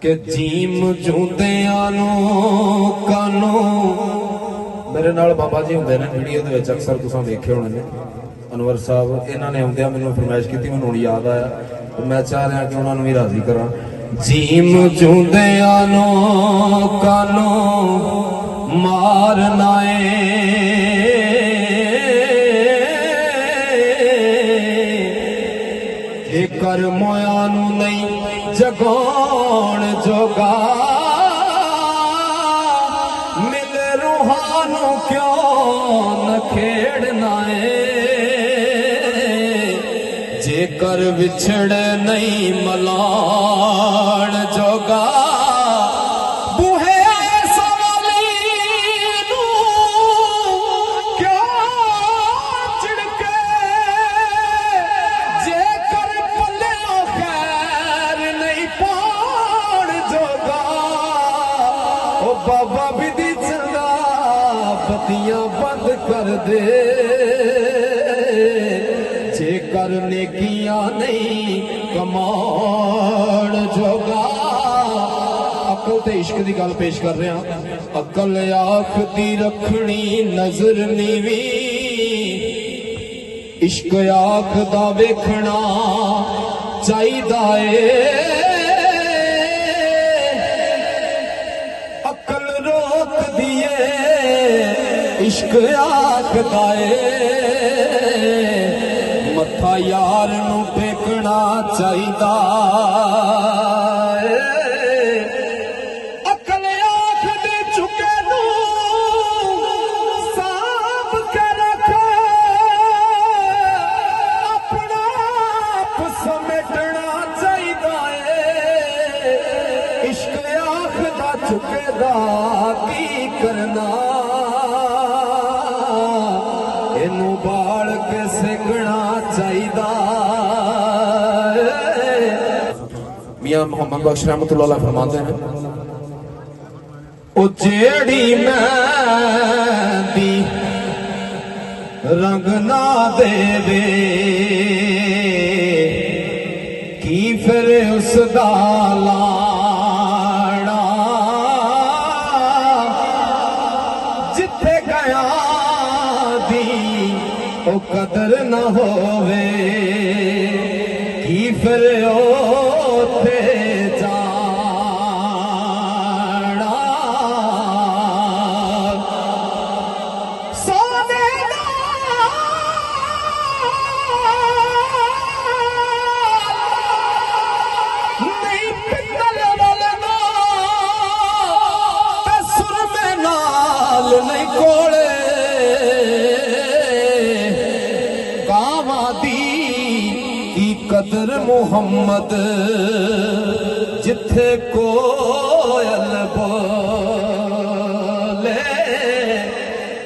कि जीम जूंदियां नू कानू मेरे नाल बाबा जी हुंदे ने वीडियो दे विच अक्सर तुसां वेखे होणे ने अनवर साहब इन्हां ने आउंदियां मैनूं फरमाइश कीती मैनूं हुण याद आया तो मैं चाह रहा कि उन्हां नूं भी राजी करां जीम जूंदियां नू कानू मारना ए कर मोया नू नहीं जगाउण जोगा मिले रूहानू क्यों न खेड़ना जेकर विछड़े नहीं मलाण जोगा बाबा विधि चंदा बत्तियां बंद कर दे जेकर नेकियां नहीं कमाण जोगा अकल ते इश्क दी गल पेश कर रहे हैं अकल आँख दी रखनी नजर नीवी इश्क आँख दा वेखना चाहिदा ए इश्क आखदा मत्था यार नू टेकना चाहिदा अकल आख दे चुके नू सांभ के रख अपना आप समेटना चाहिदा इश्क आखदा चुके दा की करना बाल के सेकना चाहिदा मियां मोहम्मद बख्श रहमतुल्लाह फरमाते हैं ओ जेड़ी मेहंदी रंग ना देवे की फिर उसदा लाड़ा जिथे गया ओ कदर न होवे की फिर ओथे जाना सोने नहीं पितल वालना सुर में नाल नहीं कोले कदर मोहम्मद जिथे कोयल बो